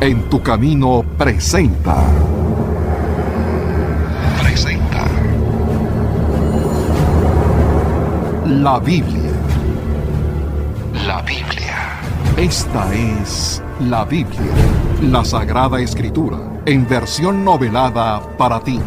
En tu camino presenta. La Biblia. Esta es la Biblia, la Sagrada Escritura, en versión novelada para ti.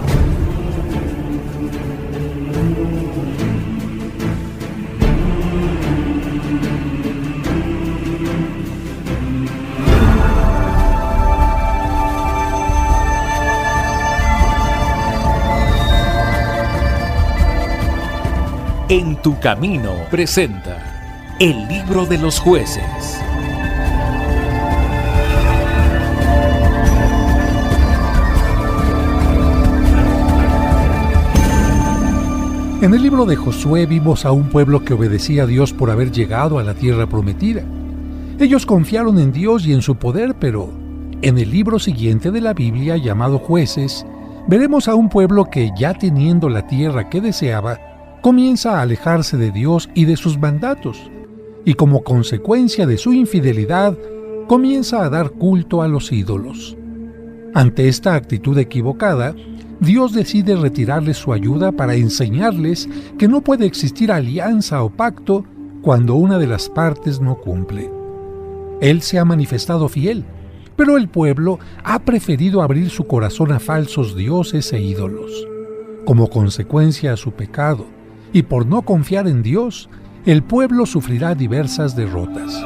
En tu camino presenta el libro de los jueces. En el libro de Josué vimos a un pueblo que obedecía a Dios por haber llegado a la tierra prometida. Ellos confiaron en Dios y en su poder, pero en el libro siguiente de la Biblia, llamado Jueces, veremos a un pueblo que, ya teniendo la tierra que deseaba, comienza a alejarse de Dios y de sus mandatos, y como consecuencia de su infidelidad, comienza a dar culto a los ídolos. Ante esta actitud equivocada, Dios decide retirarles su ayuda para enseñarles que no puede existir alianza o pacto cuando una de las partes no cumple. Él se ha manifestado fiel, pero el pueblo ha preferido abrir su corazón a falsos dioses e ídolos. Como consecuencia a su pecado, y por no confiar en Dios, el pueblo sufrirá diversas derrotas.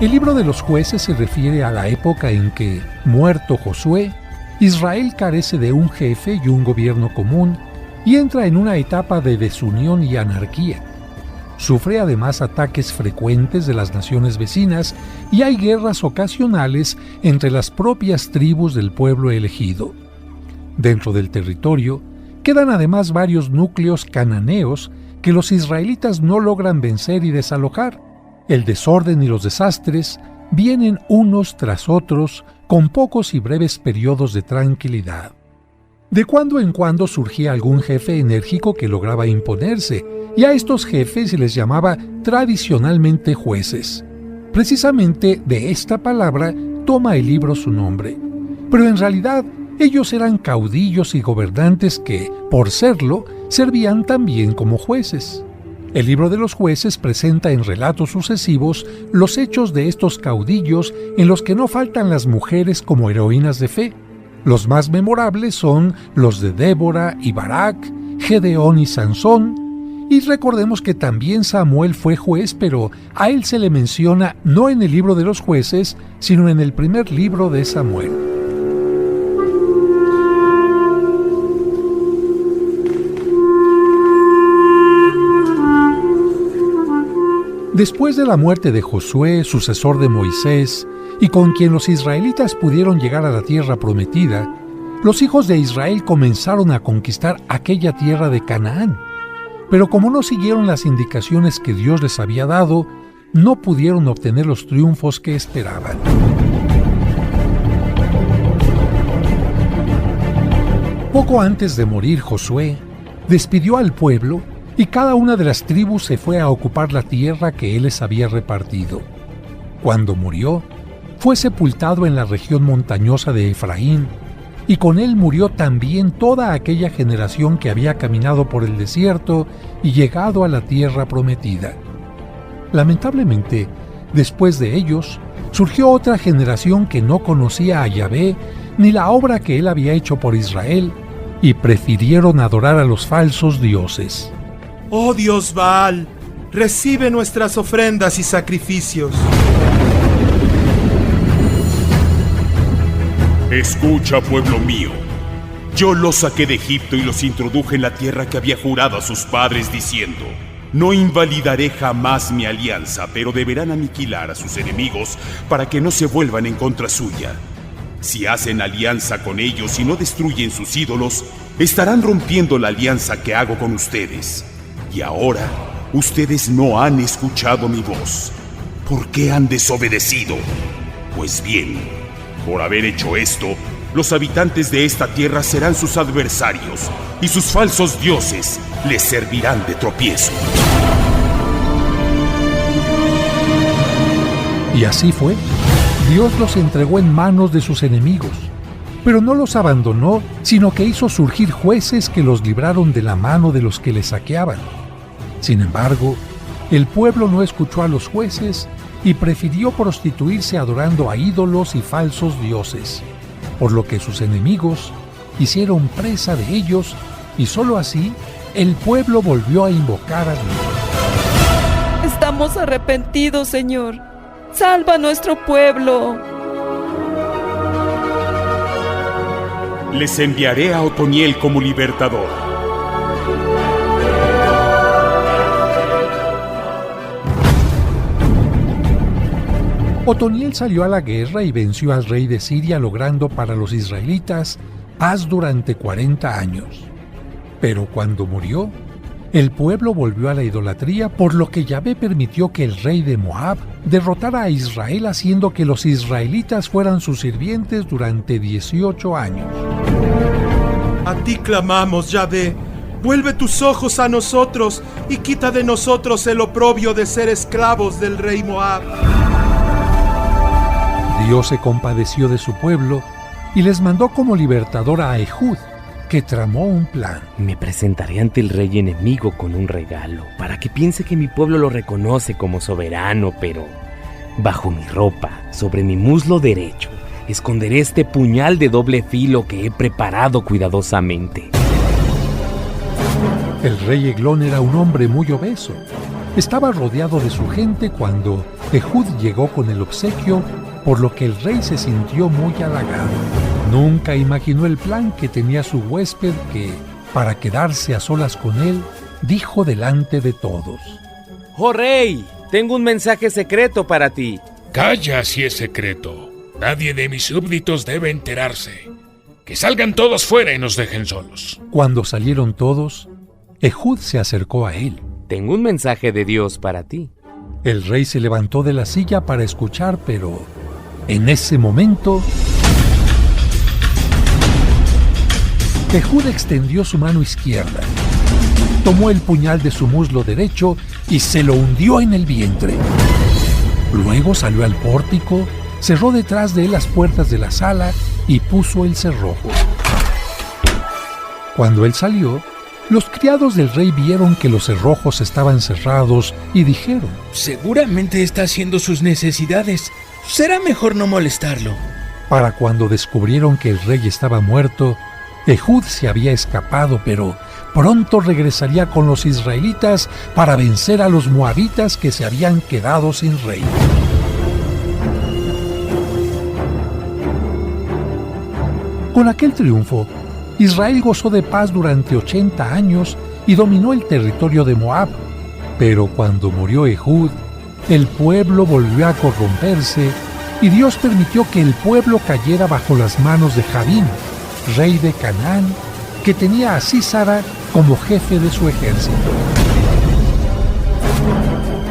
El libro de los jueces se refiere a la época en que, muerto Josué, Israel carece de un jefe y un gobierno común y entra en una etapa de desunión y anarquía. Sufre además ataques frecuentes de las naciones vecinas y hay guerras ocasionales entre las propias tribus del pueblo elegido. Dentro del territorio quedan además varios núcleos cananeos que los israelitas no logran vencer y desalojar. El desorden y los desastres vienen unos tras otros con pocos y breves periodos de tranquilidad. De cuando en cuando surgía algún jefe enérgico que lograba imponerse, y a estos jefes se les llamaba tradicionalmente jueces. Precisamente de esta palabra toma el libro su nombre. Pero en realidad ellos eran caudillos y gobernantes que, por serlo, servían también como jueces. El libro de los jueces presenta en relatos sucesivos los hechos de estos caudillos en los que no faltan las mujeres como heroínas de fe. Los más memorables son los de Débora y Barak, Gedeón y Sansón. Y recordemos que también Samuel fue juez, pero a él se le menciona no en el libro de los jueces, sino en el primer libro de Samuel. Después de la muerte de Josué, sucesor de Moisés, y con quien los israelitas pudieron llegar a la tierra prometida, los hijos de Israel comenzaron a conquistar aquella tierra de Canaán. Pero como no siguieron las indicaciones que Dios les había dado, no pudieron obtener los triunfos que esperaban. Poco antes de morir Josué, despidió al pueblo y cada una de las tribus se fue a ocupar la tierra que él les había repartido. Cuando murió, fue sepultado en la región montañosa de Efraín, y con él murió también toda aquella generación que había caminado por el desierto y llegado a la tierra prometida. Lamentablemente, después de ellos, surgió otra generación que no conocía a Yahvé ni la obra que él había hecho por Israel, y prefirieron adorar a los falsos dioses. ¡Oh Dios Baal! Recibe nuestras ofrendas y sacrificios. Escucha, pueblo mío. Yo los saqué de Egipto y los introduje en la tierra que había jurado a sus padres, diciendo: no invalidaré jamás mi alianza, pero deberán aniquilar a sus enemigos para que no se vuelvan en contra suya. Si hacen alianza con ellos y no destruyen sus ídolos, estarán rompiendo la alianza que hago con ustedes. Y ahora, ustedes no han escuchado mi voz. ¿Por qué han desobedecido? Pues bien, por haber hecho esto, los habitantes de esta tierra serán sus adversarios, y sus falsos dioses les servirán de tropiezo. Y así fue. Dios los entregó en manos de sus enemigos, pero no los abandonó, sino que hizo surgir jueces que los libraron de la mano de los que les saqueaban. Sin embargo, el pueblo no escuchó a los jueces y prefirió prostituirse adorando a ídolos y falsos dioses, por lo que sus enemigos hicieron presa de ellos, y sólo así el pueblo volvió a invocar a Dios. Estamos arrepentidos, Señor. ¡Salva a nuestro pueblo! Les enviaré a Otoniel como libertador. Otoniel salió a la guerra y venció al rey de Siria, logrando para los israelitas paz durante 40 años. Pero cuando murió, el pueblo volvió a la idolatría, por lo que Yahvé permitió que el rey de Moab derrotara a Israel, haciendo que los israelitas fueran sus sirvientes durante 18 años. A ti clamamos, Yahvé. Vuelve tus ojos a nosotros y quita de nosotros el oprobio de ser esclavos del rey Moab. Dios se compadeció de su pueblo y les mandó como libertador a Ehud, que tramó un plan. Me presentaré ante el rey enemigo con un regalo, para que piense que mi pueblo lo reconoce como soberano, pero bajo mi ropa, sobre mi muslo derecho, esconderé este puñal de doble filo que he preparado cuidadosamente. El rey Eglón era un hombre muy obeso. Estaba rodeado de su gente cuando Ehud llegó con el obsequio, por lo que el rey se sintió muy halagado. Nunca imaginó el plan que tenía su huésped que, para quedarse a solas con él, dijo delante de todos: ¡Oh rey! Tengo un mensaje secreto para ti. Calla si es secreto. Nadie de mis súbditos debe enterarse. Que salgan todos fuera y nos dejen solos. Cuando salieron todos, Ehud se acercó a él. Tengo un mensaje de Dios para ti. El rey se levantó de la silla para escuchar, pero en ese momento Ehud extendió su mano izquierda, tomó el puñal de su muslo derecho y se lo hundió en el vientre. Luego salió al pórtico, cerró detrás de él las puertas de la sala y puso el cerrojo. Cuando él salió, los criados del rey vieron que los cerrojos estaban cerrados y dijeron: seguramente está haciendo sus necesidades. Será mejor no molestarlo. Para cuando descubrieron que el rey estaba muerto, Ehud se había escapado, pero pronto regresaría con los israelitas para vencer a los moabitas que se habían quedado sin rey. Con aquel triunfo, Israel gozó de paz durante 80 años y dominó el territorio de Moab. Pero cuando murió Ehud, el pueblo volvió a corromperse y Dios permitió que el pueblo cayera bajo las manos de Jabín, rey de Canaán, que tenía a Sísara como jefe de su ejército.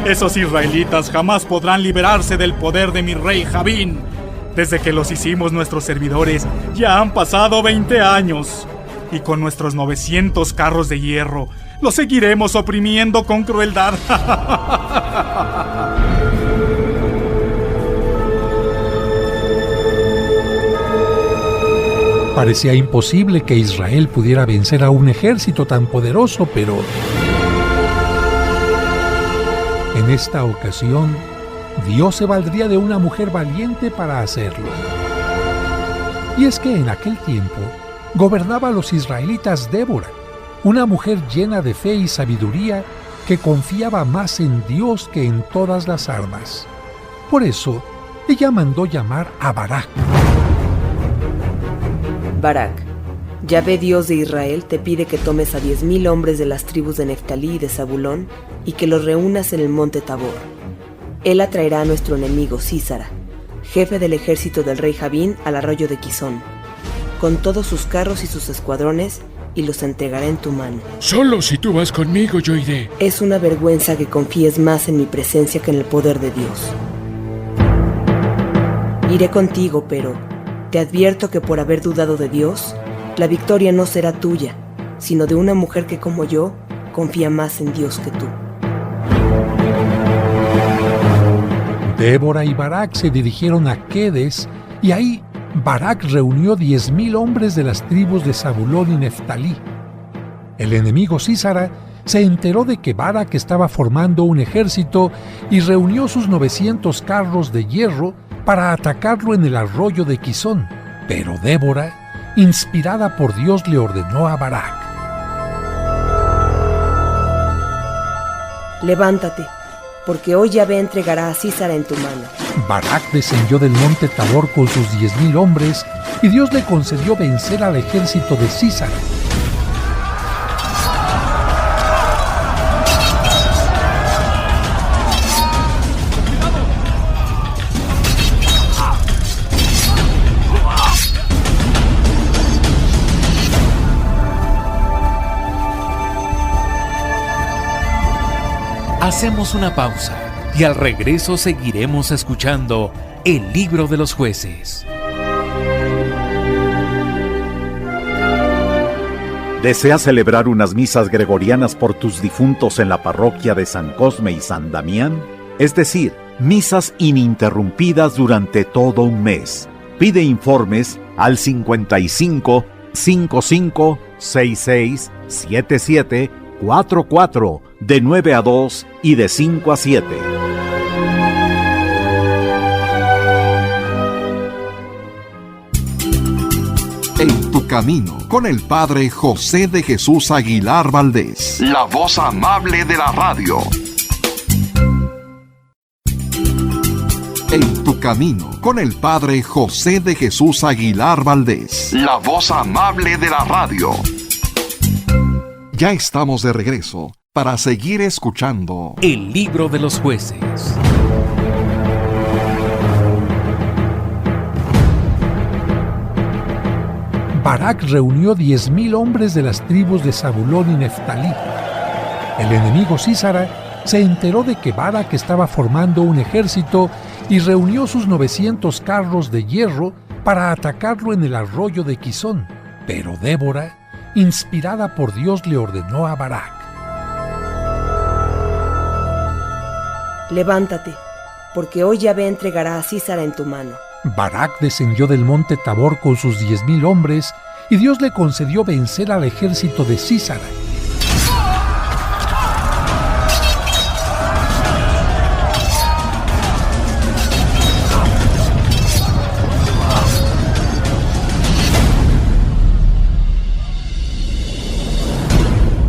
Esos israelitas jamás podrán liberarse del poder de mi rey Jabín. Desde que los hicimos nuestros servidores, ya han pasado 20 años. Y con nuestros 900 carros de hierro, los seguiremos oprimiendo con crueldad. Parecía imposible que Israel pudiera vencer a un ejército tan poderoso, pero en esta ocasión, Dios se valdría de una mujer valiente para hacerlo. Y es que en aquel tiempo gobernaba a los israelitas Débora, una mujer llena de fe y sabiduría que confiaba más en Dios que en todas las armas. Por eso, ella mandó llamar a Barak. Barak, Yahvé Dios de Israel te pide que tomes a 10,000 hombres de las tribus de Neftalí y de Zabulón y que los reúnas en el monte Tabor. Él atraerá a nuestro enemigo Sísara, jefe del ejército del rey Jabín, al arroyo de Quizón, con todos sus carros y sus escuadrones, y los entregará en tu mano. Solo si tú vas conmigo yo iré. Es una vergüenza que confíes más en mi presencia que en el poder de Dios. Iré contigo, pero te advierto que por haber dudado de Dios, la victoria no será tuya, sino de una mujer que como yo confía más en Dios que tú. Débora y Barak se dirigieron a Quedes, y ahí Barak reunió 10,000 hombres de las tribus de Zabulón y Neftalí. El enemigo Sísara se enteró de que Barak estaba formando un ejército y reunió sus 900 carros de hierro para atacarlo en el arroyo de Quizón. Pero Débora, inspirada por Dios, le ordenó a Barak: Levántate, porque hoy Yahvé entregará a Sísara en tu mano. Barak descendió del monte Tabor con sus 10,000 hombres, y Dios le concedió vencer al ejército de Sísara. Hacemos una pausa y al regreso seguiremos escuchando el libro de los jueces. ¿Deseas celebrar unas misas gregorianas por tus difuntos en la parroquia de San Cosme y San Damián? Es decir, misas ininterrumpidas durante todo un mes. Pide informes al 55 55 66 77 44 de 9 a 2 y de 5 a 7. En tu camino, con el Padre José de Jesús Aguilar Valdés, la voz amable de la radio. En tu camino, con el Padre José de Jesús Aguilar Valdés, la voz amable de la radio. Ya estamos de regreso para seguir escuchando el libro de los jueces. Barak reunió 10,000 hombres de las tribus de Zabulón y Neftalí. El enemigo Sísara se enteró de que Barak estaba formando un ejército y reunió sus 900 carros de hierro para atacarlo en el arroyo de Quizón. Pero Débora, inspirada por Dios, le ordenó a Barak: Levántate, porque hoy Yahvé entregará a Sísara en tu mano. Barak descendió del monte Tabor con sus 10,000 hombres, y Dios le concedió vencer al ejército de Sísara.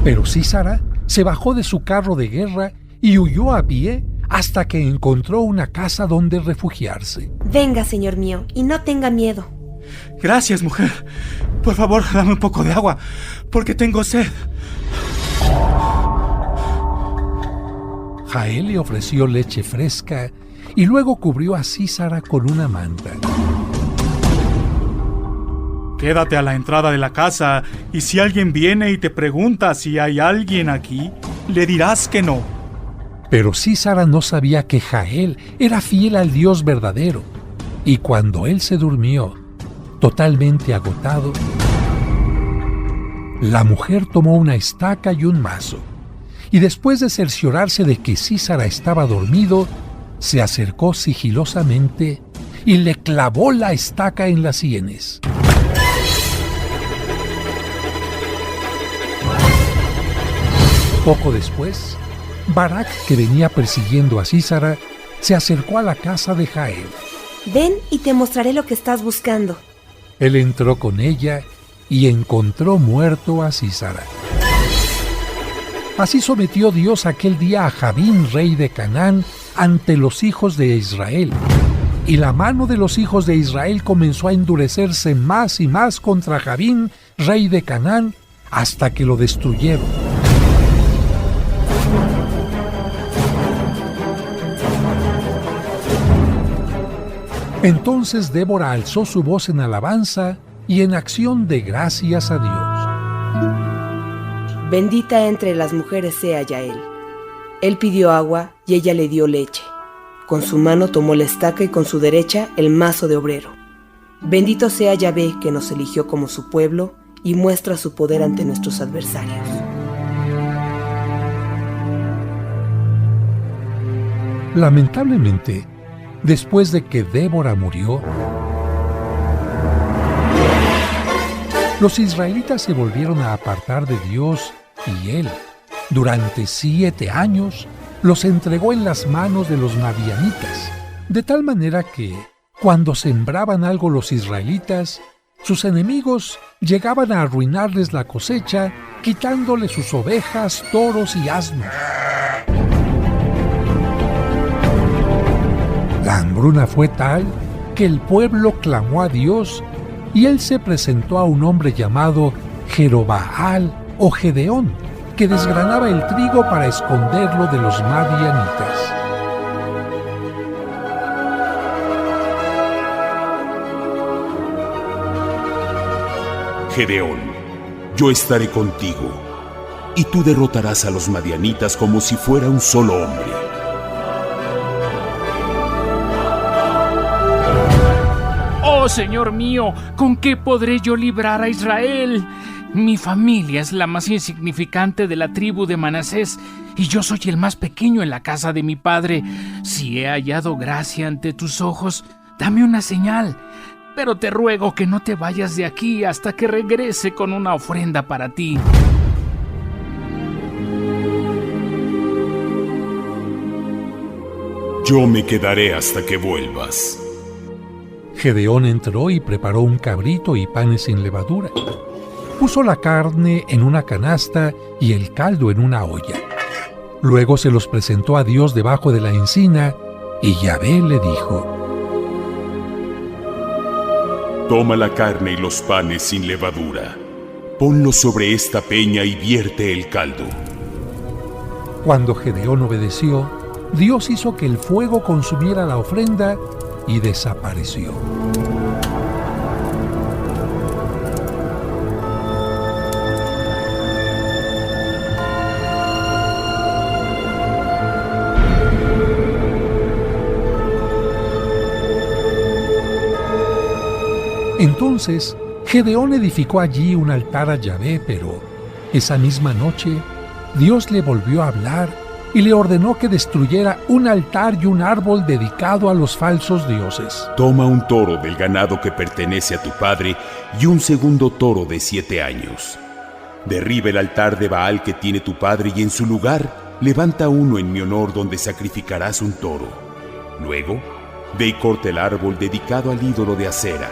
Pero Sísara se bajó de su carro de guerra y huyó a pie hasta que encontró una casa donde refugiarse. Venga, señor mío, y no tenga miedo. Gracias, mujer. Por favor, dame un poco de agua, porque tengo sed. Jael le ofreció leche fresca y luego cubrió a Sísara con una manta. Quédate a la entrada de la casa, y si alguien viene y te pregunta si hay alguien aquí, le dirás que no. Pero Sísara no sabía que Jael era fiel al Dios verdadero, y cuando él se durmió, totalmente agotado, la mujer tomó una estaca y un mazo, y después de cerciorarse de que Sísara estaba dormido, se acercó sigilosamente y le clavó la estaca en las sienes. Poco después, Barak, que venía persiguiendo a Sísara, se acercó a la casa de Jael. Ven y te mostraré lo que estás buscando. Él entró con ella y encontró muerto a Sísara. Así sometió Dios aquel día a Jabín, rey de Canaán, ante los hijos de Israel. Y la mano de los hijos de Israel comenzó a endurecerse más y más contra Jabín, rey de Canaán, hasta que lo destruyeron. Entonces Débora alzó su voz en alabanza y en acción de gracias a Dios. Bendita entre las mujeres sea Yael. Él pidió agua y ella le dio leche. Con su mano tomó la estaca y con su derecha el mazo de obrero. Bendito sea Yahvé, que nos eligió como su pueblo y muestra su poder ante nuestros adversarios. Lamentablemente, después de que Débora murió, los israelitas se volvieron a apartar de Dios y Él, durante 7 años, los entregó en las manos de los madianitas, de tal manera que, cuando sembraban algo los israelitas, sus enemigos llegaban a arruinarles la cosecha, quitándoles sus ovejas, toros y asnos. La hambruna fue tal que el pueblo clamó a Dios y él se presentó a un hombre llamado Jerobaal o Gedeón, que desgranaba el trigo para esconderlo de los madianitas. Gedeón, yo estaré contigo, y tú derrotarás a los madianitas como si fuera un solo hombre. ¡Oh, Señor mío! ¿Con qué podré yo librar a Israel? Mi familia es la más insignificante de la tribu de Manasés, y yo soy el más pequeño en la casa de mi padre. Si he hallado gracia ante tus ojos, dame una señal. Pero te ruego que no te vayas de aquí hasta que regrese con una ofrenda para ti. Yo me quedaré hasta que vuelvas. Gedeón entró y preparó un cabrito y panes sin levadura. Puso la carne en una canasta y el caldo en una olla. Luego se los presentó a Dios debajo de la encina y Yahvé le dijo: Toma la carne y los panes sin levadura, ponlos sobre esta peña y vierte el caldo. Cuando Gedeón obedeció, Dios hizo que el fuego consumiera la ofrenda y desapareció. Entonces, Gedeón edificó allí un altar a Yahvé, pero esa misma noche Dios le volvió a hablar y le ordenó que destruyera un altar y un árbol dedicado a los falsos dioses. Toma un toro del ganado que pertenece a tu padre y un segundo toro de 7 años. Derriba el altar de Baal que tiene tu padre y en su lugar levanta uno en mi honor donde sacrificarás un toro. Luego, ve y corta el árbol dedicado al ídolo de Acera,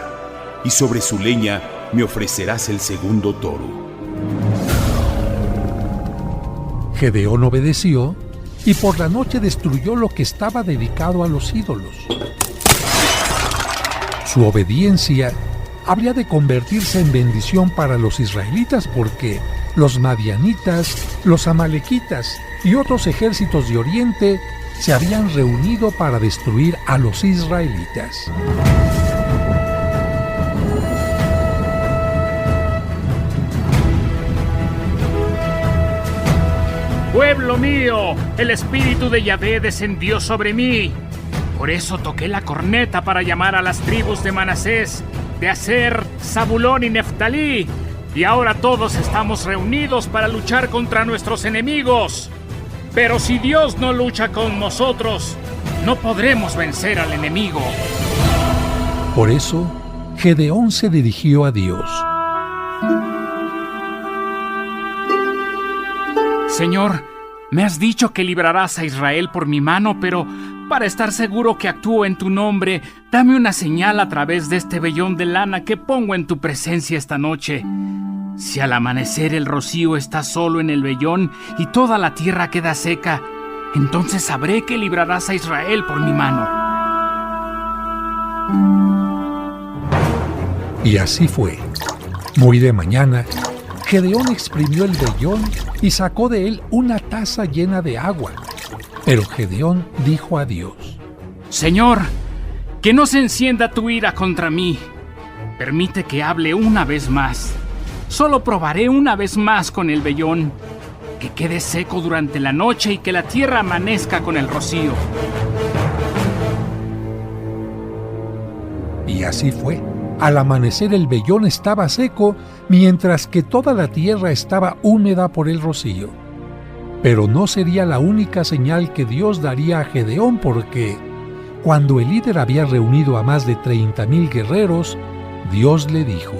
y sobre su leña me ofrecerás el segundo toro. Gedeón obedeció y por la noche destruyó lo que estaba dedicado a los ídolos. Su obediencia habría de convertirse en bendición para los israelitas porque los madianitas, los amalequitas y otros ejércitos de Oriente se habían reunido para destruir a los israelitas. ¡Pueblo mío! El espíritu de Yahvé descendió sobre mí. Por eso toqué la corneta para llamar a las tribus de Manasés, de Aser, Zabulón y Neftalí. Y ahora todos estamos reunidos para luchar contra nuestros enemigos. Pero si Dios no lucha con nosotros, no podremos vencer al enemigo. Por eso, Gedeón se dirigió a Dios. Señor, me has dicho que librarás a Israel por mi mano, pero para estar seguro que actúo en tu nombre, dame una señal a través de este vellón de lana que pongo en tu presencia esta noche. Si al amanecer el rocío está solo en el vellón y toda la tierra queda seca, entonces sabré que librarás a Israel por mi mano. Y así fue. Muy de mañana, Gedeón exprimió el vellón y sacó de él una taza llena de agua. Pero Gedeón dijo a Dios: Señor, que no se encienda tu ira contra mí. Permite que hable una vez más. Solo probaré una vez más con el vellón. Que quede seco durante la noche y que la tierra amanezca con el rocío. Y así fue. Al amanecer el vellón estaba seco, mientras que toda la tierra estaba húmeda por el rocío. Pero no sería la única señal que Dios daría a Gedeón, porque cuando el líder había reunido a más de 30,000 guerreros, Dios le dijo: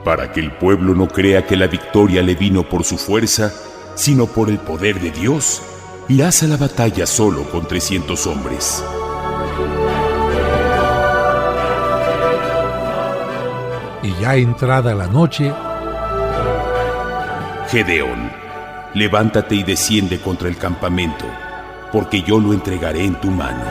para que el pueblo no crea que la victoria le vino por su fuerza, sino por el poder de Dios, irás a la batalla solo con 300 hombres. Y ya entrada la noche, Gedeón, levántate y desciende contra el campamento, porque yo lo entregaré en tu mano.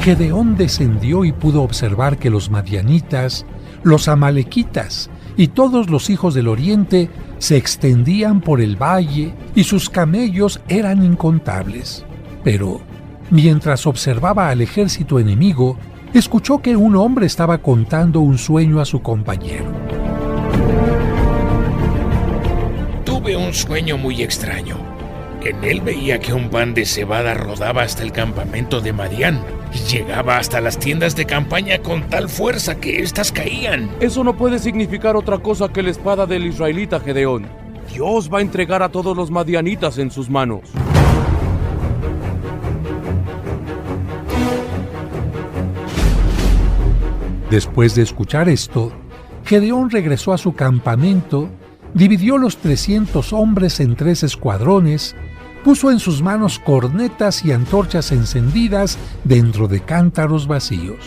Gedeón descendió y pudo observar que los madianitas, los amalequitas y todos los hijos del oriente se extendían por el valle y sus camellos eran incontables. Pero mientras observaba al ejército enemigo, escuchó que un hombre estaba contando un sueño a su compañero. Tuve un sueño muy extraño. En él veía que un pan de cebada rodaba hasta el campamento de Madián y llegaba hasta las tiendas de campaña con tal fuerza que éstas caían. Eso no puede significar otra cosa que la espada del israelita Gedeón. Dios va a entregar a todos los madianitas en sus manos. Después de escuchar esto, Gedeón regresó a su campamento, dividió los 300 hombres en 3 escuadrones, puso en sus manos cornetas y antorchas encendidas dentro de cántaros vacíos.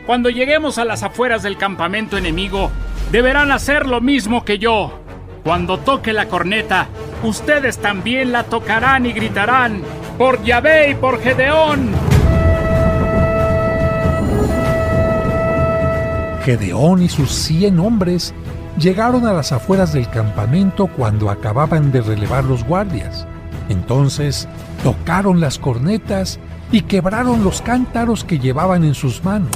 Cuando lleguemos a las afueras del campamento enemigo, deberán hacer lo mismo que yo. Cuando toque la corneta, ustedes también la tocarán y gritarán: ¡por Yahvé y por Gedeón! Gedeón y sus 100 hombres llegaron a las afueras del campamento cuando acababan de relevar los guardias. Entonces tocaron las cornetas y quebraron los cántaros que llevaban en sus manos.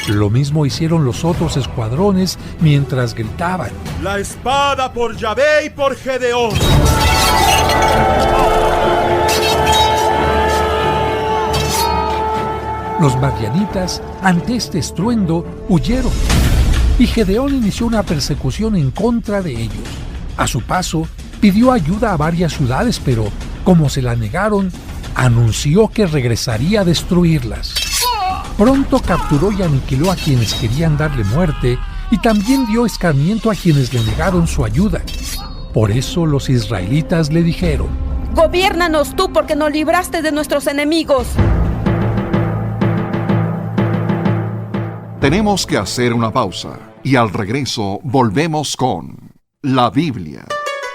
Lo mismo hicieron los otros escuadrones mientras gritaban: ¡la espada por Yahvé y por Gedeón! Los madianitas, ante este estruendo, huyeron, y Gedeón inició una persecución en contra de ellos. A su paso, pidió ayuda a varias ciudades, pero como se la negaron, anunció que regresaría a destruirlas. Pronto capturó y aniquiló a quienes querían darle muerte, y también dio escarmiento a quienes le negaron su ayuda. Por eso los israelitas le dijeron: Gobiérnanos tú, porque nos libraste de nuestros enemigos. Tenemos que hacer una pausa y al regreso volvemos con la Biblia.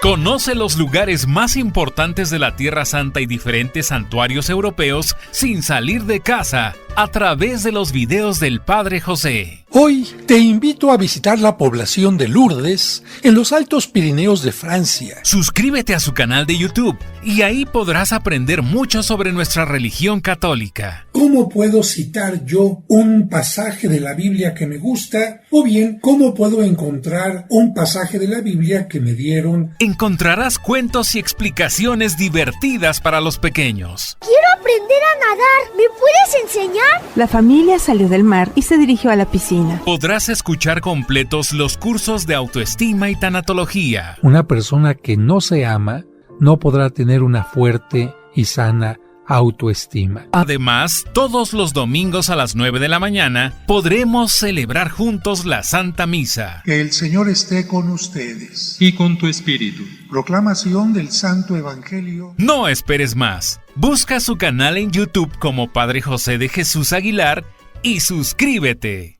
Conoce los lugares más importantes de la Tierra Santa y diferentes santuarios europeos sin salir de casa a través de los videos del Padre José. Hoy te invito a visitar la población de Lourdes en los Altos Pirineos de Francia. Suscríbete a su canal de YouTube y ahí podrás aprender mucho sobre nuestra religión católica. ¿Cómo puedo citar yo un pasaje de la Biblia que me gusta? O bien, ¿cómo puedo encontrar un pasaje de la Biblia que me dieron? Encontrarás cuentos y explicaciones divertidas para los pequeños. ¡Quiero aprender a nadar! ¿Me puedes enseñar? La familia salió del mar y se dirigió a la piscina. Podrás escuchar completos los cursos de autoestima y tanatología. Una persona que no se ama no podrá tener una fuerte y sana autoestima. Además, todos los domingos a las 9 de la mañana podremos celebrar juntos la Santa Misa. Que el Señor esté con ustedes. Y con tu espíritu. Proclamación del Santo Evangelio. No esperes más. Busca su canal en YouTube como Padre José de Jesús Aguilar y suscríbete.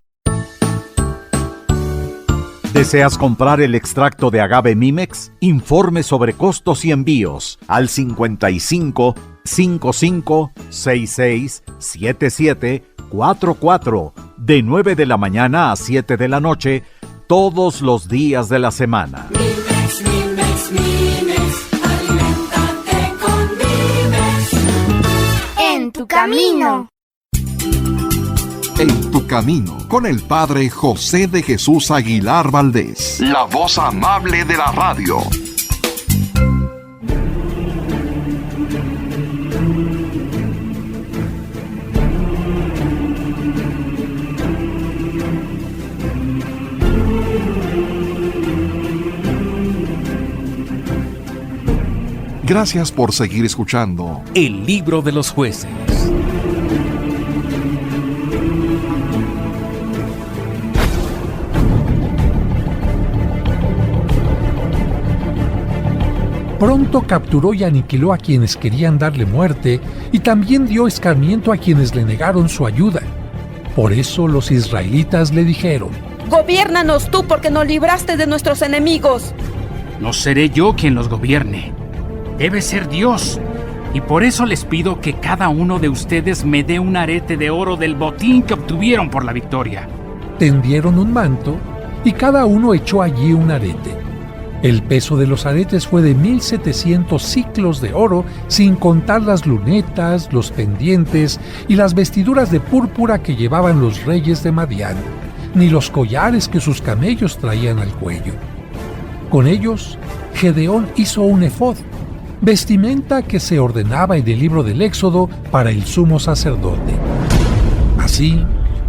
¿Deseas comprar el extracto de agave Mimex? Informe sobre costos y envíos al 55 55 66 77 44 de 9 de la mañana a 7 de la noche todos los días de la semana. Mimex, Mimex, Mimex, aliméntate con Mimex. En tu camino. En tu camino, con el Padre José de Jesús Aguilar Valdés, la voz amable de la radio. Gracias por seguir escuchando El Libro de los Jueces. Pronto capturó y aniquiló a quienes querían darle muerte y también dio escarmiento a quienes le negaron su ayuda. Por eso los israelitas le dijeron: Gobiérnanos tú porque nos libraste de nuestros enemigos. No seré yo quien los gobierne. Debe ser Dios. Y por eso les pido que cada uno de ustedes me dé un arete de oro del botín que obtuvieron por la victoria. Tendieron un manto y cada uno echó allí un arete. El peso de los aretes fue de 1,700 siclos de oro, sin contar las lunetas, los pendientes y las vestiduras de púrpura que llevaban los reyes de Madián, ni los collares que sus camellos traían al cuello. Con ellos, Gedeón hizo un efod, vestimenta que se ordenaba en el libro del Éxodo para el sumo sacerdote. Así,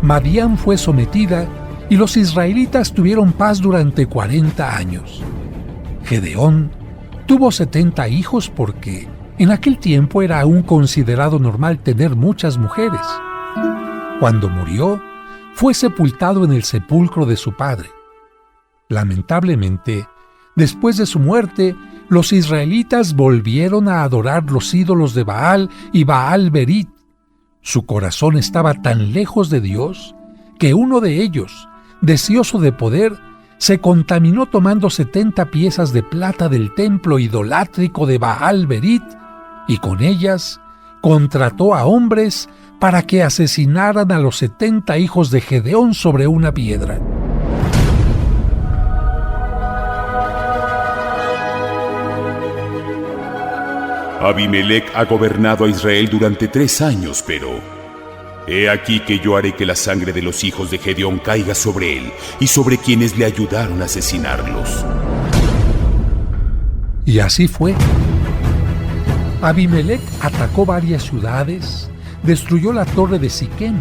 Madián fue sometida y los israelitas tuvieron paz durante 40 años. Gedeón tuvo 70 hijos porque en aquel tiempo era aún considerado normal tener muchas mujeres. Cuando murió, fue sepultado en el sepulcro de su padre. Lamentablemente, después de su muerte, los israelitas volvieron a adorar los ídolos de Baal y Baal-Berit. Su corazón estaba tan lejos de Dios que uno de ellos, deseoso de poder, se contaminó tomando 70 piezas de plata del templo idolátrico de Baal-Berit y con ellas contrató a hombres para que asesinaran a los 70 hijos de Gedeón sobre una piedra. Abimelec ha gobernado a Israel durante 3 años, pero he aquí que yo haré que la sangre de los hijos de Gedeón caiga sobre él y sobre quienes le ayudaron a asesinarlos. Y así fue. Abimelec atacó varias ciudades, destruyó la torre de Siquem,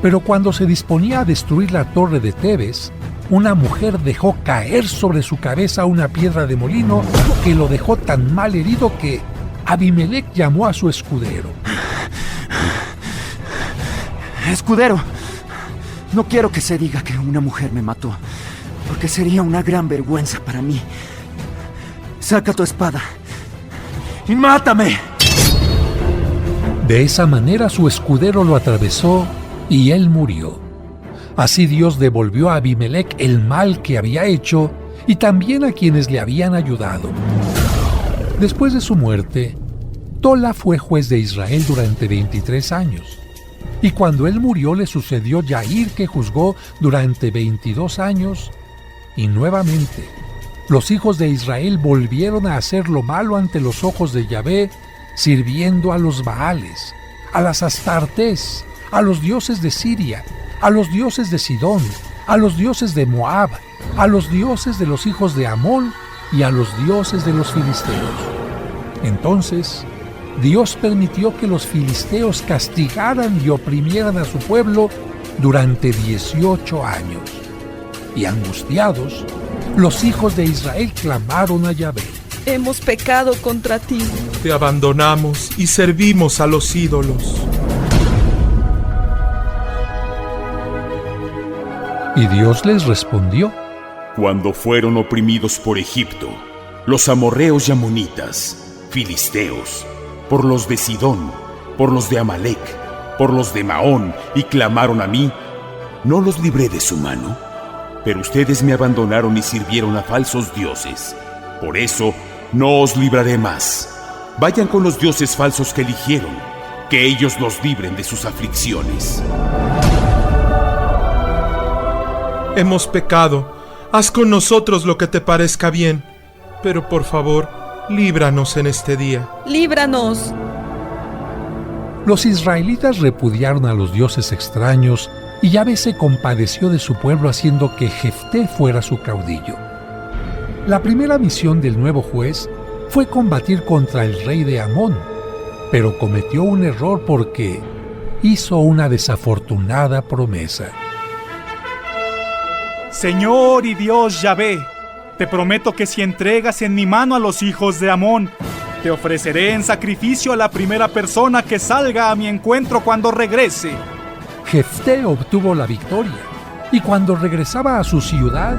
pero cuando se disponía a destruir la torre de Tebes, una mujer dejó caer sobre su cabeza una piedra de molino que lo dejó tan mal herido que Abimelec llamó a su escudero. Escudero, no quiero que se diga que una mujer me mató, porque sería una gran vergüenza para mí. Saca tu espada y mátame. De esa manera su escudero lo atravesó y él murió. Así Dios devolvió a Abimelec el mal que había hecho y también a quienes le habían ayudado. Después de su muerte, Tola fue juez de Israel durante 23 años. Y cuando él murió le sucedió Yair, que juzgó durante 22 años. Y nuevamente, los hijos de Israel volvieron a hacer lo malo ante los ojos de Yahvé, sirviendo a los Baales, a las Astartés, a los dioses de Siria, a los dioses de Sidón, a los dioses de Moab, a los dioses de los hijos de Amón y a los dioses de los filisteos. Entonces, Dios permitió que los filisteos castigaran y oprimieran a su pueblo durante 18 años. Y angustiados, los hijos de Israel clamaron a Yahvé: Hemos pecado contra ti. Te abandonamos y servimos a los ídolos. Y Dios les respondió: Cuando fueron oprimidos por Egipto, los amorreos y amonitas, filisteos, por los de Sidón, por los de Amalec, por los de Maón, y clamaron a mí, ¿no los libré de su mano? Pero ustedes me abandonaron y sirvieron a falsos dioses. Por eso, no os libraré más. Vayan con los dioses falsos que eligieron, que ellos los libren de sus aflicciones. Hemos pecado. Haz con nosotros lo que te parezca bien. Pero por favor, líbranos en este día. ¡Líbranos! Los israelitas repudiaron a los dioses extraños y Yahvé se compadeció de su pueblo haciendo que Jefté fuera su caudillo. La primera misión del nuevo juez fue combatir contra el rey de Amón, pero cometió un error porque hizo una desafortunada promesa. Señor y Dios Yahvé, te prometo que si entregas en mi mano a los hijos de Amón, Te ofreceré en sacrificio a la primera persona que salga a mi encuentro cuando regrese. Jefté obtuvo la victoria, y cuando regresaba a su ciudad,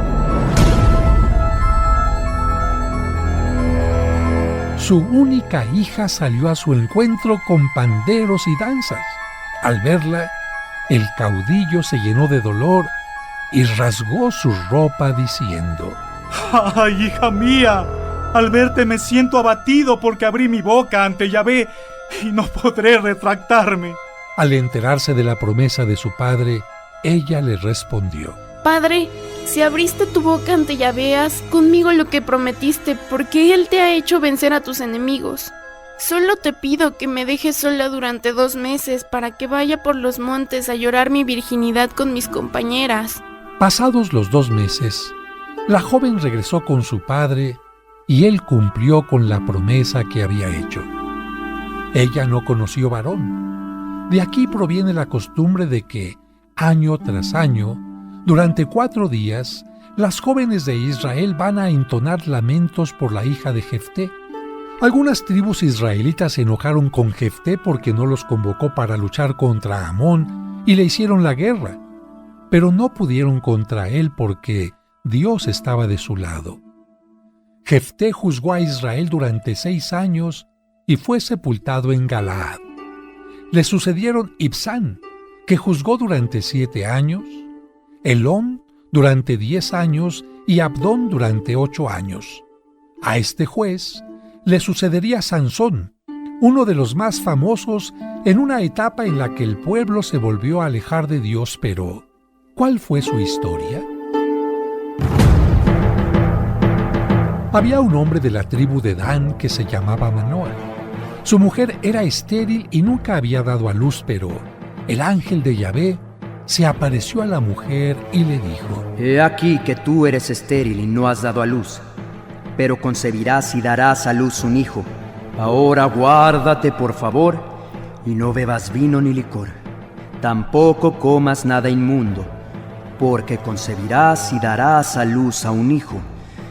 su única hija salió a su encuentro con panderos y danzas. Al verla, el caudillo se llenó de dolor y rasgó su ropa diciendo: ¡Ay, hija mía! Al verte me siento abatido porque abrí mi boca ante Yahvé y no podré retractarme. Al enterarse de la promesa de su padre, ella le respondió: Padre, si abriste tu boca ante Yahvé, haz conmigo lo que prometiste, porque Él te ha hecho vencer a tus enemigos. Solo te pido que me dejes sola durante 2 meses para que vaya por los montes a llorar mi virginidad con mis compañeras. Pasados los 2 meses, la joven regresó con su padre y él cumplió con la promesa que había hecho. Ella no conoció varón. De aquí proviene la costumbre de que, año tras año, durante 4 días, las jóvenes de Israel van a entonar lamentos por la hija de Jefté. Algunas tribus israelitas se enojaron con Jefté porque no los convocó para luchar contra Amón y le hicieron la guerra, pero no pudieron contra él porque Dios estaba de su lado. Jefté juzgó a Israel durante 6 años y fue sepultado en Galaad. Le sucedieron Ibsán, que juzgó durante 7 años, Elón durante 10 años y Abdón durante 8 años. A este juez le sucedería Sansón, uno de los más famosos en una etapa en la que el pueblo se volvió a alejar de Dios, pero ¿cuál fue su historia? Había un hombre de la tribu de Dan que se llamaba Manoa. Su mujer era estéril y nunca había dado a luz, pero el ángel de Yahvé se apareció a la mujer y le dijo: He aquí que tú eres estéril y no has dado a luz, pero concebirás y darás a luz un hijo. Ahora guárdate, por favor, y no bebas vino ni licor. Tampoco comas nada inmundo, porque concebirás y darás a luz a un hijo,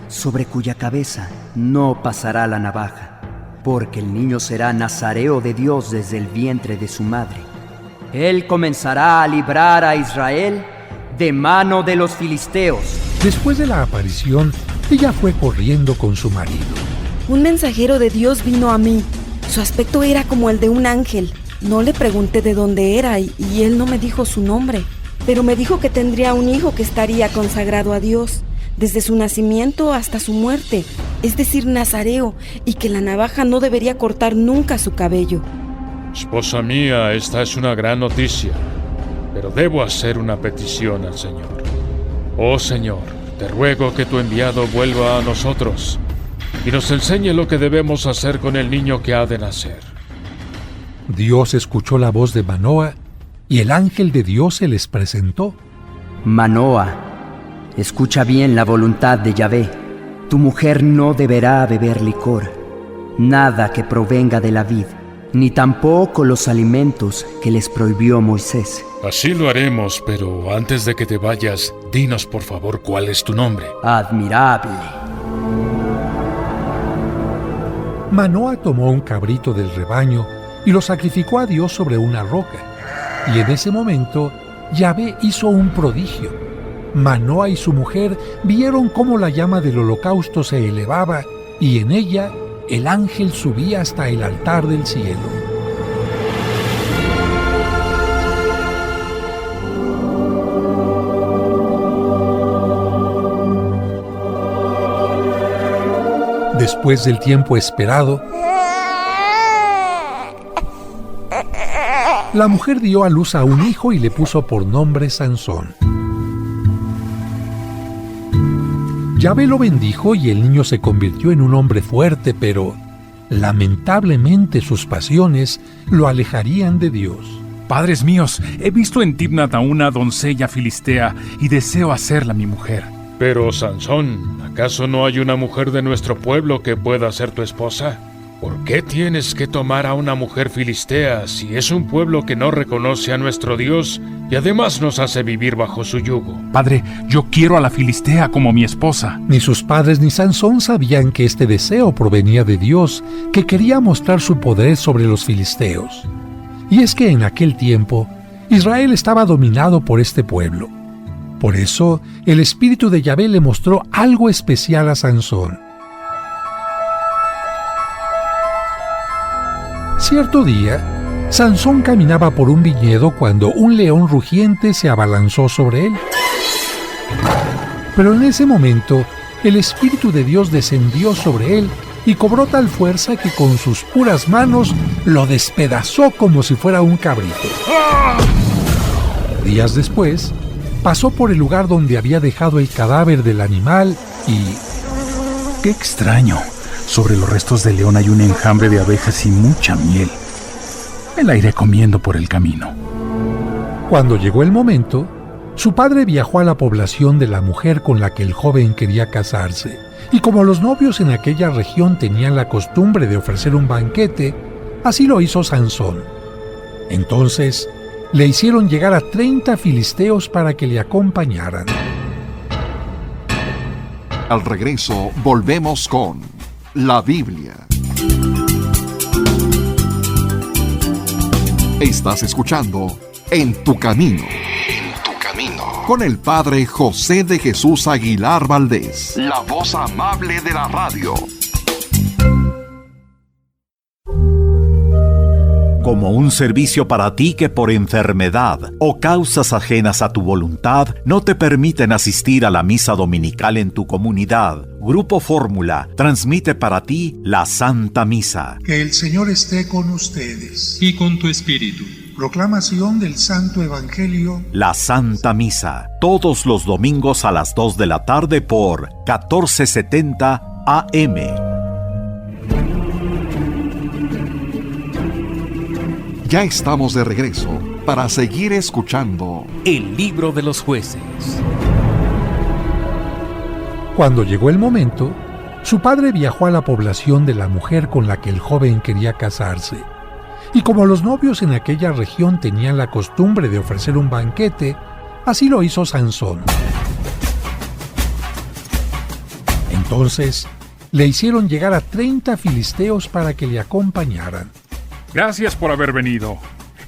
sobre cuya cabeza no pasará la navaja, porque el niño será nazareo de Dios desde el vientre de su madre. Él comenzará a librar a Israel de mano de los filisteos. Después de la aparición, ella fue corriendo con su marido. Un mensajero de Dios vino a mí. Su aspecto era como el de un ángel. No le pregunté de dónde era y él no me dijo su nombre, pero me dijo que tendría un hijo que estaría consagrado a Dios desde su nacimiento hasta su muerte, es decir, nazareo, y que la navaja no debería cortar nunca su cabello. Esposa mía, esta es una gran noticia, pero debo hacer una petición al Señor. Oh Señor, te ruego que tu enviado vuelva a nosotros y nos enseñe lo que debemos hacer con el niño que ha de nacer. Dios escuchó la voz de Manoa y el ángel de Dios se les presentó. Manoa, escucha bien la voluntad de Yahvé. Tu mujer no deberá beber licor, nada que provenga de la vid, ni tampoco los alimentos que les prohibió Moisés. Así lo haremos, pero antes de que te vayas, dinos por favor cuál es tu nombre. Admirable. Manoa tomó un cabrito del rebaño y lo sacrificó a Dios sobre una roca. Y en ese momento, Yahvé hizo un prodigio. Manoa y su mujer vieron cómo la llama del holocausto se elevaba y en ella el ángel subía hasta el altar del cielo. Después del tiempo esperado, la mujer dio a luz a un hijo y le puso por nombre Sansón. Yahvé lo bendijo y el niño se convirtió en un hombre fuerte, pero lamentablemente sus pasiones lo alejarían de Dios. Padres míos, he visto en Timnat a una doncella filistea y deseo hacerla mi mujer. Pero Sansón, ¿acaso no hay una mujer de nuestro pueblo que pueda ser tu esposa? ¿Por qué tienes que tomar a una mujer filistea si es un pueblo que no reconoce a nuestro Dios y además nos hace vivir bajo su yugo? Padre, yo quiero a la filistea como mi esposa. Ni sus padres ni Sansón sabían que este deseo provenía de Dios, que quería mostrar su poder sobre los filisteos. Y es que en aquel tiempo, Israel estaba dominado por este pueblo. Por eso, el espíritu de Yahvé le mostró algo especial a Sansón. Cierto día, Sansón caminaba por un viñedo cuando un león rugiente se abalanzó sobre él. Pero en ese momento, el Espíritu de Dios descendió sobre él y cobró tal fuerza que con sus puras manos lo despedazó como si fuera un cabrito. Días después, pasó por el lugar donde había dejado el cadáver del animal y... ¡Qué extraño! Sobre los restos del león hay un enjambre de abejas y mucha miel. Me la iré comiendo por el camino. Cuando llegó el momento, su padre viajó a la población de la mujer con la que el joven quería casarse. Y como los novios en aquella región tenían la costumbre de ofrecer un banquete, así lo hizo Sansón. Entonces, le hicieron llegar a 30 filisteos para que le acompañaran. Al regreso, volvemos con la Biblia. Estás escuchando En tu Camino. En tu Camino. Con el Padre José de Jesús Aguilar Valdés. La voz amable de la radio. Como un servicio para ti que por enfermedad o causas ajenas a tu voluntad no te permiten asistir a la misa dominical en tu comunidad, Grupo Fórmula transmite para ti la Santa Misa. Que el Señor esté con ustedes. Y con tu espíritu. Proclamación del Santo Evangelio. La Santa Misa, todos los domingos a las 2 de la tarde por 1470 AM. Ya estamos de regreso para seguir escuchando El Libro de los Jueces. Cuando llegó el momento, su padre viajó a la población de la mujer con la que el joven quería casarse. Y como los novios en aquella región tenían la costumbre de ofrecer un banquete, así lo hizo Sansón. Entonces, le hicieron llegar a 30 filisteos para que le acompañaran. Gracias por haber venido.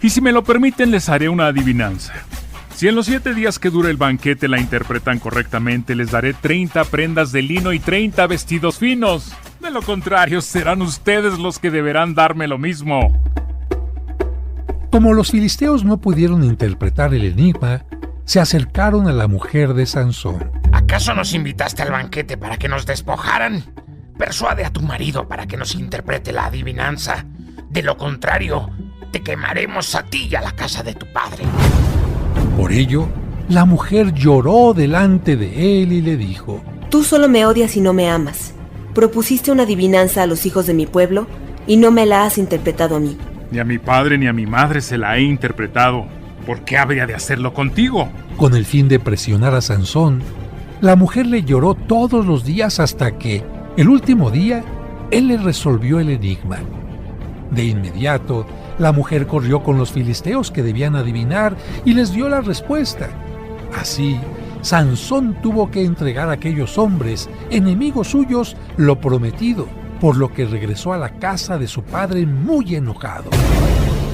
Y si me lo permiten, les haré una adivinanza. Si en los 7 días que dure el banquete la interpretan correctamente, les daré 30 prendas de lino y 30 vestidos finos. De lo contrario, serán ustedes los que deberán darme lo mismo. Como los filisteos no pudieron interpretar el enigma, se acercaron a la mujer de Sansón. ¿Acaso nos invitaste al banquete para que nos despojaran? Persuade a tu marido para que nos interprete la adivinanza. De lo contrario, te quemaremos a ti y a la casa de tu padre. Por ello, la mujer lloró delante de él y le dijo: Tú solo me odias y no me amas. Propusiste una adivinanza a los hijos de mi pueblo y no me la has interpretado a mí. Ni a mi padre ni a mi madre se la he interpretado. ¿Por qué habría de hacerlo contigo? Con el fin de presionar a Sansón, la mujer le lloró todos los días hasta que, el último día, él le resolvió el enigma. De inmediato, la mujer corrió con los filisteos que debían adivinar y les dio la respuesta. Así, Sansón tuvo que entregar a aquellos hombres, enemigos suyos, lo prometido, por lo que regresó a la casa de su padre muy enojado.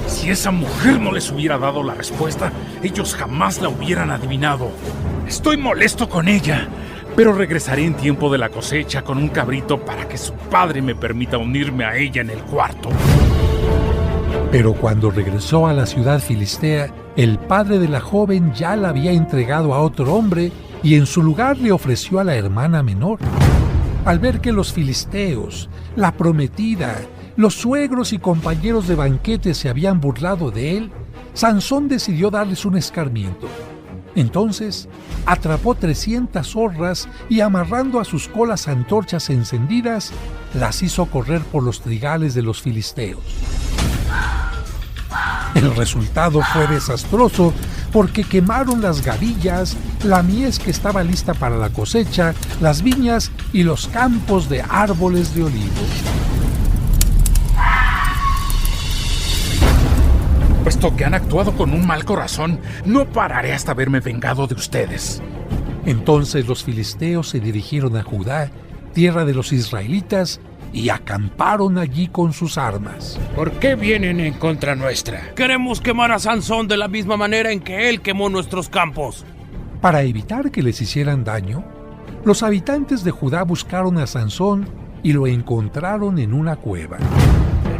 Si esa mujer no les hubiera dado la respuesta, ellos jamás la hubieran adivinado. Estoy molesto con ella, pero regresaré en tiempo de la cosecha con un cabrito para que su padre me permita unirme a ella en el cuarto. Pero cuando regresó a la ciudad filistea, el padre de la joven ya la había entregado a otro hombre y en su lugar le ofreció a la hermana menor. Al ver que los filisteos, la prometida, los suegros y compañeros de banquete se habían burlado de él, Sansón decidió darles un escarmiento. Entonces, atrapó 300 zorras y amarrando a sus colas antorchas encendidas, las hizo correr por los trigales de los filisteos. El resultado fue desastroso porque quemaron las gavillas, la mies que estaba lista para la cosecha, las viñas y los campos de árboles de olivos. puesto que han actuado con un mal corazón, no pararé hasta haberme vengado de ustedes. Entonces los filisteos se dirigieron a Judá, tierra de los israelitas, y acamparon allí con sus armas. ¿Por qué vienen en contra nuestra? Queremos quemar a Sansón de la misma manera en que él quemó nuestros campos. Para evitar que les hicieran daño, los habitantes de Judá buscaron a Sansón y lo encontraron en una cueva.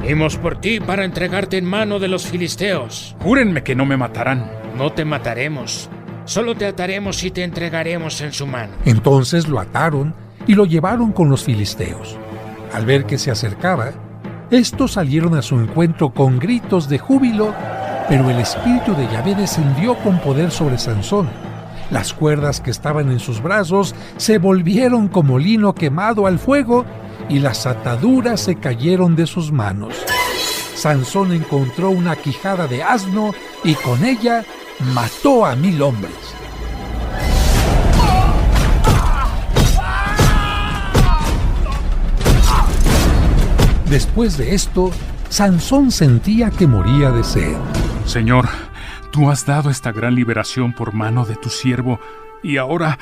Venimos por ti para entregarte en mano de los filisteos. Júrenme que no me matarán. No te mataremos. Solo te ataremos y te entregaremos en su mano. Entonces lo ataron y lo llevaron con los filisteos. Al ver que se acercaba, estos salieron a su encuentro con gritos de júbilo, pero el espíritu de Yahvé descendió con poder sobre Sansón. Las cuerdas que estaban en sus brazos se volvieron como lino quemado al fuego y las ataduras se cayeron de sus manos. Sansón encontró una quijada de asno y con ella mató a 1000 hombres. Después de esto, Sansón sentía que moría de sed. Señor, tú has dado esta gran liberación por mano de tu siervo, y ahora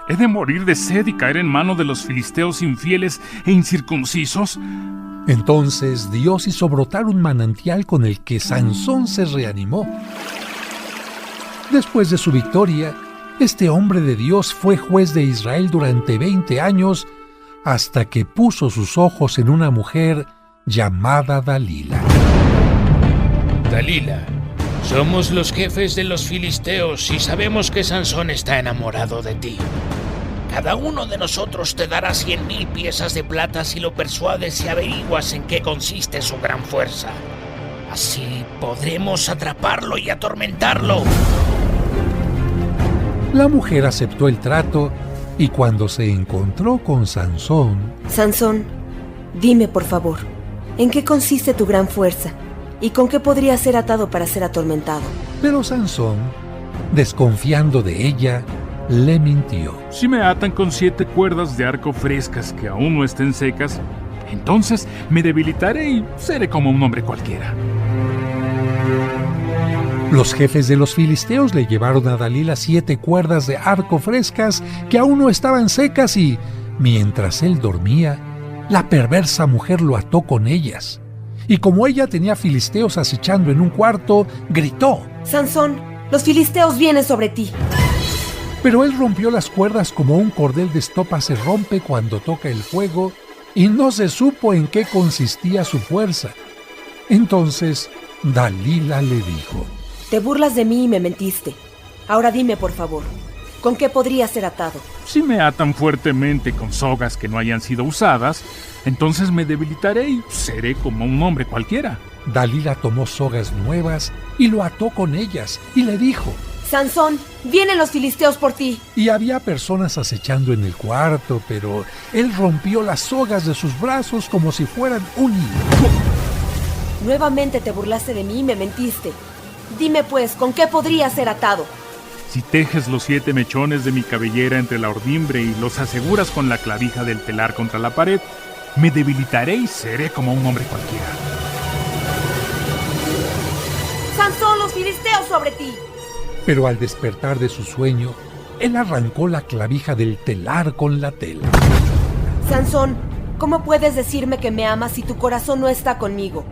¿he de morir de sed y caer en mano de los filisteos infieles e incircuncisos? Entonces Dios hizo brotar un manantial con el que Sansón se reanimó. Después de su victoria, este hombre de Dios fue juez de Israel durante 20 años, hasta que puso sus ojos en una mujer llamada Dalila. Dalila, somos los jefes de los filisteos y sabemos que Sansón está enamorado de ti. Cada uno de nosotros te dará 100,000 piezas de plata si lo persuades y averiguas en qué consiste su gran fuerza. Así podremos atraparlo y atormentarlo. La mujer aceptó el trato y cuando se encontró con Sansón... Sansón, dime por favor, ¿en qué consiste tu gran fuerza? ¿Y con qué podría ser atado para ser atormentado? Pero Sansón, desconfiando de ella, le mintió. Si me atan con 7 cuerdas de arco frescas que aún no estén secas, entonces me debilitaré y seré como un hombre cualquiera. Los jefes de los filisteos le llevaron a Dalila 7 cuerdas de arco frescas que aún no estaban secas y, mientras él dormía, la perversa mujer lo ató con ellas. Y como ella tenía filisteos acechando en un cuarto, gritó: Sansón, los filisteos vienen sobre ti. Pero él rompió las cuerdas como un cordel de estopa se rompe cuando toca el fuego, y no se supo en qué consistía su fuerza. Entonces Dalila le dijo: Te burlas de mí y me mentiste. Ahora dime, por favor, ¿con qué podría ser atado? Si me atan fuertemente con sogas que no hayan sido usadas, entonces me debilitaré y seré como un hombre cualquiera. Dalila tomó sogas nuevas y lo ató con ellas y le dijo: Sansón, vienen los filisteos por ti. Y había personas acechando en el cuarto, pero él rompió las sogas de sus brazos como si fueran un hilo. Nuevamente te burlaste de mí y me mentiste. Dime pues, ¿con qué podría ser atado? Si tejes los 7 mechones de mi cabellera entre la ordimbre y los aseguras con la clavija del telar contra la pared, me debilitaré y seré como un hombre cualquiera. ¡Sansón, los filisteos sobre ti! Pero al despertar de su sueño, él arrancó la clavija del telar con la tela. Sansón, ¿cómo puedes decirme que me amas si tu corazón no está conmigo?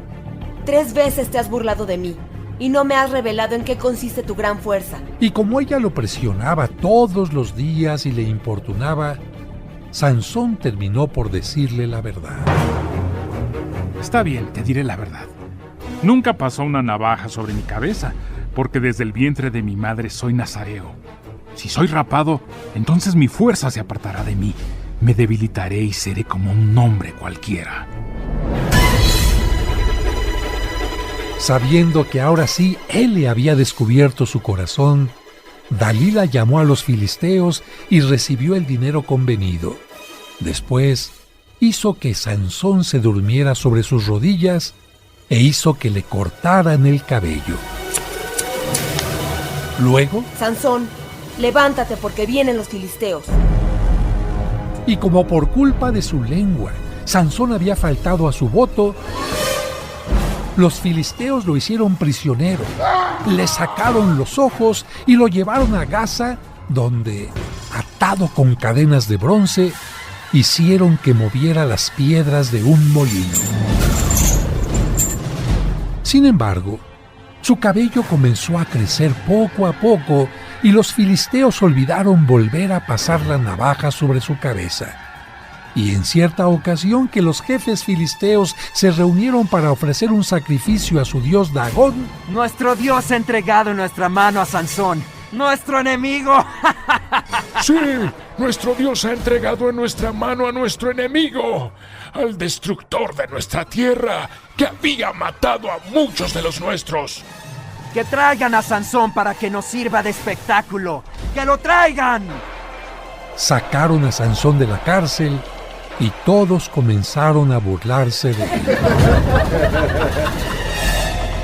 3 veces te has burlado de mí y no me has revelado en qué consiste tu gran fuerza. Y como ella lo presionaba todos los días y le importunaba, Sansón terminó por decirle la verdad. Está bien, te diré la verdad. Nunca pasó una navaja sobre mi cabeza, porque desde el vientre de mi madre soy nazareo. Si soy rapado, entonces mi fuerza se apartará de mí. Me debilitaré y seré como un hombre cualquiera. Sabiendo que ahora sí él le había descubierto su corazón, Dalila llamó a los filisteos y recibió el dinero convenido. Después hizo que Sansón se durmiera sobre sus rodillas e hizo que le cortaran el cabello. Luego, Sansón, levántate porque vienen los filisteos. Y como por culpa de su lengua, Sansón había faltado a su voto, los filisteos lo hicieron prisionero, le sacaron los ojos y lo llevaron a Gaza, donde, atado con cadenas de bronce, hicieron que moviera las piedras de un molino. Sin embargo, su cabello comenzó a crecer poco a poco y los filisteos olvidaron volver a pasar la navaja sobre su cabeza. Y en cierta ocasión que los jefes filisteos se reunieron para ofrecer un sacrificio a su dios Dagón, nuestro dios ha entregado en nuestra mano a Sansón, nuestro enemigo. Sí, nuestro dios ha entregado en nuestra mano a nuestro enemigo, al destructor de nuestra tierra, que había matado a muchos de los nuestros. Que traigan a Sansón para que nos sirva de espectáculo. ¡Que lo traigan! Sacaron a Sansón de la cárcel y todos comenzaron a burlarse de él.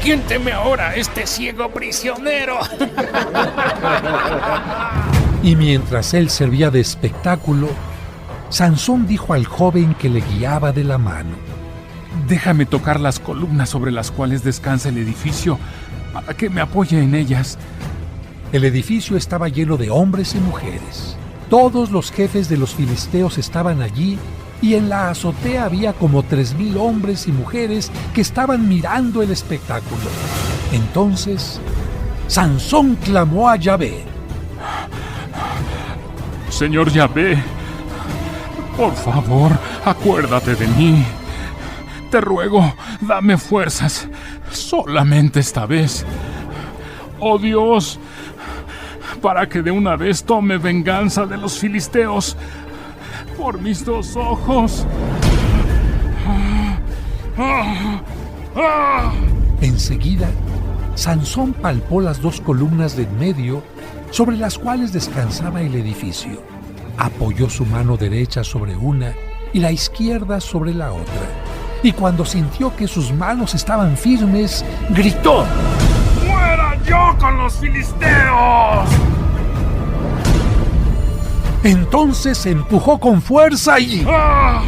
¿Quién teme ahora a este ciego prisionero? Y mientras él servía de espectáculo, Sansón dijo al joven que le guiaba de la mano: Déjame tocar las columnas sobre las cuales descansa el edificio para que me apoye en ellas. El edificio estaba lleno de hombres y mujeres. Todos los jefes de los filisteos estaban allí y en la azotea había como 3,000 hombres y mujeres que estaban mirando el espectáculo. Entonces, Sansón clamó a Yahvé: Señor Yahvé, por favor, acuérdate de mí. Te ruego, dame fuerzas, solamente esta vez. Oh Dios, para que de una vez tome venganza de los filisteos por mis 2 ojos. Enseguida, Sansón palpó las 2 columnas de en medio sobre las cuales descansaba el edificio. Apoyó su mano derecha sobre una y la izquierda sobre la otra. Y cuando sintió que sus manos estaban firmes, gritó: ¡Muera yo con los filisteos! Entonces se empujó con fuerza y... ¡Ah!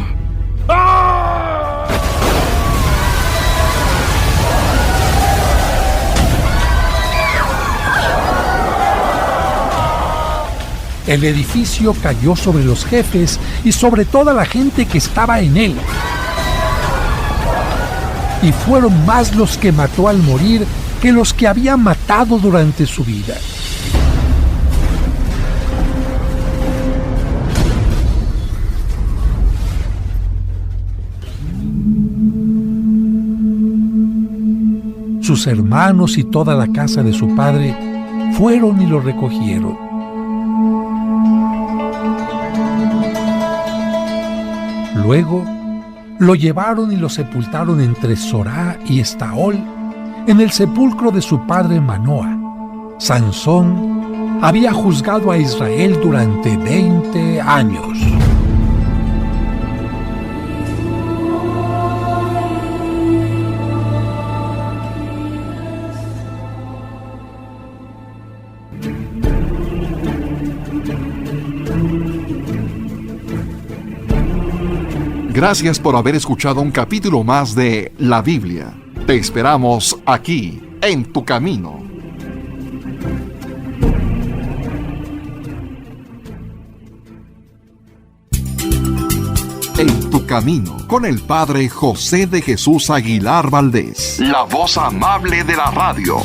¡Ah! El edificio cayó sobre los jefes y sobre toda la gente que estaba en él. Y fueron más los que mató al morir que los que había matado durante su vida. Sus hermanos y toda la casa de su padre fueron y lo recogieron. Luego lo llevaron y lo sepultaron entre Zorá y Estaol, en el sepulcro de su padre Manoa. Sansón había juzgado a Israel durante 20 años. Gracias por haber escuchado un capítulo más de La Biblia. Te esperamos aquí, en Tu Camino. En Tu Camino, con el Padre José de Jesús Aguilar Valdés, la voz amable de la radio.